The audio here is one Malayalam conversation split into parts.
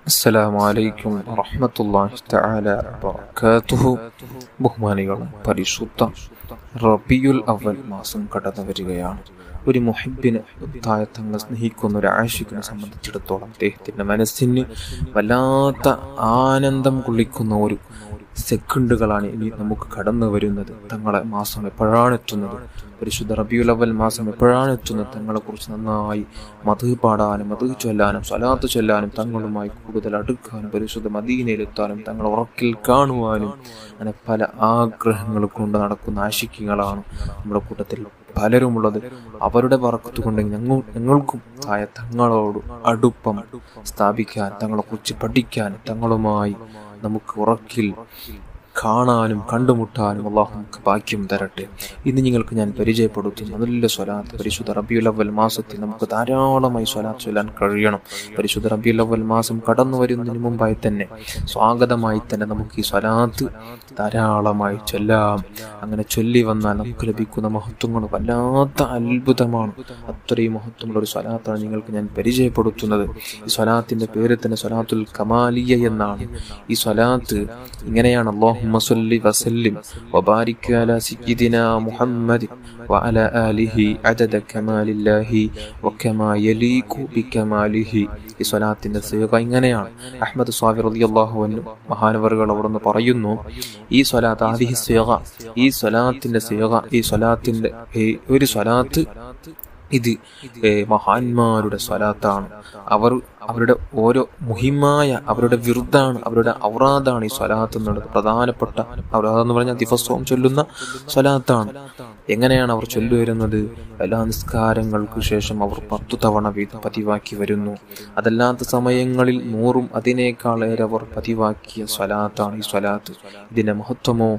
അസ്സലാമു അലൈക്കും വറഹ്മത്തുള്ളാഹി തആല വബറകാതുഹു. ബഹുമാനികളും പരിശുദ്ധ റബീഉൽ അവൽ മാസം കടന്നു വരികയാണ്. ഒരു മുഹിബ്ബിനെ തങ്ങൾ സ്നേഹിക്കുന്ന ഒരു ആശിഖിനെ സംബന്ധിച്ചിടത്തോളം അദ്ദേഹത്തിൻ്റെ മനസ്സിന് വല്ലാത്ത ആനന്ദം കൊള്ളിക്കുന്ന ഒരു സെക്കൻഡുകളാണ് ഇനി നമുക്ക് കടന്നു വരുന്നത്. തങ്ങളെ മാസം എപ്പോഴാണ് എത്തുന്നത്, പരിശുദ്ധ റബീഉൽ അവൽ മാസം എപ്പോഴാണ് എത്തുന്നത്, തങ്ങളെക്കുറിച്ച് നന്നായി മദ്ഹ് പാടാനും മദ്ഹ് ചൊല്ലാനും സ്വലാത്ത് ചൊല്ലാനും തങ്ങളുമായി കൂടുതൽ അടുക്കാനും പരിശുദ്ധ മദീനയിലെത്താനും തങ്ങളെ ഉറക്കിൽ കാണുവാനും അങ്ങനെ പല ആഗ്രഹങ്ങൾ കൊണ്ട് നടക്കുന്ന ആശിഖ്യങ്ങളാണ് നമ്മുടെ കൂട്ടത്തിൽ പലരുമുള്ളത്. അവരുടെ ബറക്കത്ത് കൊണ്ട് ഞങ്ങൾക്കും തങ്ങളോട് അടുപ്പം സ്ഥാപിക്കാൻ, തങ്ങളെക്കുറിച്ച് പഠിക്കാൻ, തങ്ങളുമായി നമുക്ക് ഉറക്കിൽ കാണാനും കണ്ടുമുട്ടാനും അള്ളാഹു നമുക്ക് ഭാഗ്യം തരട്ടെ. ഇന്ന് നിങ്ങൾക്ക് ഞാൻ പരിചയപ്പെടുത്തുന്ന നല്ല സ്വലാത്ത്, പരിശുദ്ധ റബീഉൽ അവൽ മാസത്തിൽ നമുക്ക് ധാരാളമായി സ്വലാത്ത് ചൊല്ലാൻ കഴിയണം. പരിശുദ്ധ റബീഉൽ അവൽ മാസം കടന്നു വരുന്നതിന് മുമ്പായി തന്നെ സ്വാഗതമായി തന്നെ നമുക്ക് ഈ സ്വലാത്ത് ധാരാളമായി ചൊല്ലാം. അങ്ങനെ ചൊല്ലി വന്നാൽ നമുക്ക് ലഭിക്കുന്ന മഹത്വങ്ങൾ വല്ലാത്ത അത്ഭുതമാണ്. അത്രയും മഹത്വമുള്ള ഒരു സ്വലാത്താണ് നിങ്ങൾക്ക് ഞാൻ പരിചയപ്പെടുത്തുന്നത്. ഈ സ്വലാത്തിന്റെ പേര് തന്നെ സ്വലാത്തുൽ കമാലിയ എന്നാണ്. ഈ സ്വലാത്ത് ഇങ്ങനെയാണ്: അല്ലാഹുമ്മ സ്വല്ലി വസല്ലിം വബാരിക് അലാ സയ്യിദിനാ മുഹമ്മദ് വഅലാ ആലിഹി അദദ കമാലില്ലാഹി വകമാ യലീഖു ബികമാലിഹി. ഈ സ്വലാത്തിന്റെ സീഗ ഇങ്ങനെയാണ്. അഹ്മദ് സ്വാഫി റളിയല്ലാഹു അൻഹു മഹാനവറുകൾ അവിടുന്ന് പറയുന്നു, ഈ സ്വലാത്ത് ആദിഹി സീഗ, ഈ സ്വലാത്തിന്റെ സീഗ, ഈ സ്വലാത്തിന്റെ ഒരു സ്വലാത്ത് ഇത് മഹാന്മാരുടെ സ്വലാത്താണ്. അവരുടെ ഓരോ മുഹിമായ അവരുടെ വിറുദാണ്, അവരുടെ ഔറാദാണ് ഈ സ്വലാത്ത് എന്നുള്ളത്. പ്രധാനപ്പെട്ട ഔറാദ് എന്ന് പറഞ്ഞാൽ ദിവസവും ചൊല്ലുന്ന സ്വലാത്താണ്. എങ്ങനെയാണ് അവർ ചൊല്ലുവരുന്നത്? എല്ലാ നിസ്കാരങ്ങൾക്ക് ശേഷം അവർ 10 തവണ വീതം പതിവാക്കി വരുന്നു. അതല്ലാത്ത സമയങ്ങളിൽ 100ഉം അതിനേക്കാളേറെ അവർ പതിവാക്കിയ സ്വലാത്താണ് ഈ സ്വലാത്ത്. ഇതിന്റെ മഹത്വമോ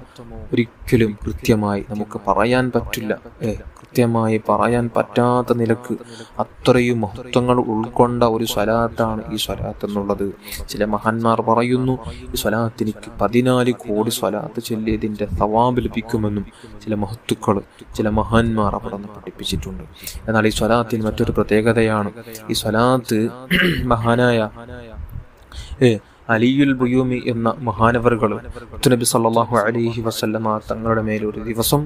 ഒരിക്കലും കൃത്യമായി നമുക്ക് പറയാൻ പറ്റില്ല. കൃത്യമായി പറയാൻ പറ്റാത്ത നിലക്ക് അത്രയും മഹത്വങ്ങൾ ഉൾക്കൊണ്ട ഒരു സ്വലാത്താണ് ഈ സ്വലാത്ത് എന്നുള്ളത്. ചില മഹാന്മാർ പറയുന്നു, ഈ സ്വലാത്ത് എനിക്ക് 14 കോടി സ്വലാത്ത് ചൊല്ലിയതിന്റെ സവാബ് ലഭിക്കുമെന്നും ചില മഹത്തുക്കൾ, ചില മഹാന്മാർ അവിടെ നിന്ന് പഠിപ്പിച്ചിട്ടുണ്ട്. എന്നാൽ ഈ സ്വലാത്തിന് മറ്റൊരു പ്രത്യേകതയാണ്. ഈ സ്വലാത്ത് മഹാനായ അലിയുൽ ബുയൂമി എന്ന മഹാനവറുകൾ നബി സല്ലല്ലാഹു അലൈഹി വസല്ലമ തങ്ങളുടെ മേൽ ഒരു ദിവസം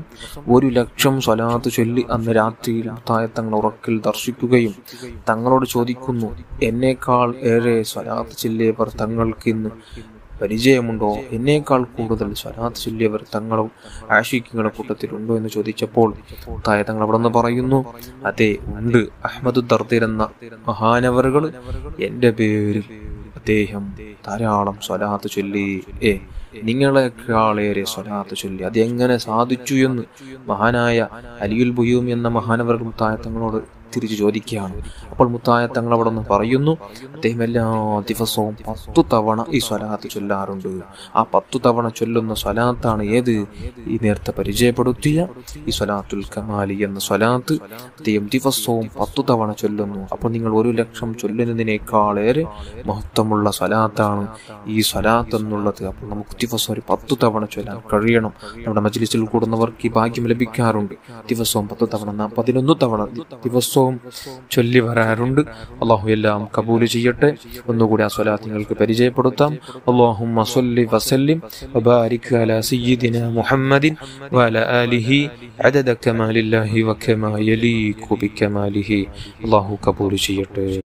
1,00,000 സ്വലാത്ത് ചൊല്ലി അന്ന് രാത്രിയിൽ തങ്ങൾ ഉറക്കിൽ ദർശിക്കുകയും തങ്ങളോട് ചോദിക്കുന്നു, എന്നേക്കാൾ ഏറെ സ്വലാത്ത് ചൊല്ലിയവർ തങ്ങൾക്ക് ഇന്ന് പരിചയമുണ്ടോ? എന്നേക്കാൾ കൂടുതൽ സ്വലാത്ത് ചൊല്ലിയവർ തങ്ങളും ആശിഖ്യങ്ങളുടെ കൂട്ടത്തിലുണ്ടോ എന്ന് ചോദിച്ചപ്പോൾ തങ്ങൾ അവിടെ നിന്ന് പറയുന്നു, അതെ ഉണ്ട്. അഹ്മദ് ദർദീർ എന്ന മഹാനവറുകൾ എൻ്റെ പേരിൽ അദ്ദേഹം ധാരാളം സ്വലാത്ത് ചൊല്ലി, നിങ്ങളെക്കാളേറെ സ്വലാത്ത് ചൊല്ലി. അത് എങ്ങനെ സാധിച്ചു എന്ന് മഹാനായ അലിയുൽ ബുയൂമി എന്ന മഹാനവറുകൾ തങ്ങളോട് തിരിച്ചു ചോദിക്കുകയാണ്. അപ്പോൾ മുത്തായ തങ്ങൾ അവിടെ നിന്ന് പറയുന്നു, അദ്ദേഹം എല്ലാ ദിവസവും 10 തവണ ഈ സ്വലാത്ത് ചൊല്ലാറുണ്ട്. ആ 10 തവണ ചൊല്ലുന്ന സ്വലാത്താണ് ഏത്? ഈ നേരത്തെ പരിചയപ്പെടുത്തിയ ഈ സ്വലാത്തുൽ കമാലി എന്ന സ്വലാത്ത് അദ്ദേഹം ദിവസവും 10 തവണ ചൊല്ലുന്നു. അപ്പോൾ നിങ്ങൾ 1,00,000 ചൊല്ലുന്നതിനേക്കാളേറെ മഹത്വമുള്ള സ്വലാത്താണ് ഈ സ്വലാത്ത് എന്നുള്ളത്. അപ്പോൾ നമുക്ക് ദിവസം ഒരു 10 തവണ ചൊല്ലാൻ കഴിയണം. നമ്മുടെ മജ്ലിസിൽ കൂടുന്നവർക്ക് ഈ ഭാഗ്യം ലഭിക്കാറുണ്ട്. ദിവസവും 10 തവണ, 11 തവണ ദിവസവും ചൊല്ലി വരാറുണ്ട്. അള്ളാഹു എല്ലാം കബൂൽ ചെയ്യട്ടെ. ഒന്നുകൂടി ആ സ്വലാത്ത് നിങ്ങൾക്ക് പരിചയപ്പെടുത്താം. അല്ലാഹുമ്മ സ്വല്ലി വസല്ലിം വബാരിക് അലാ സയ്യിദിനാ മുഹമ്മദിൻ വഅലാ ആലിഹി അദദ കമാലില്ലാഹി വകമാ യലീഖു ബികമാലിഹി. അള്ളാഹു കബൂൽ ചെയ്യട്ടെ.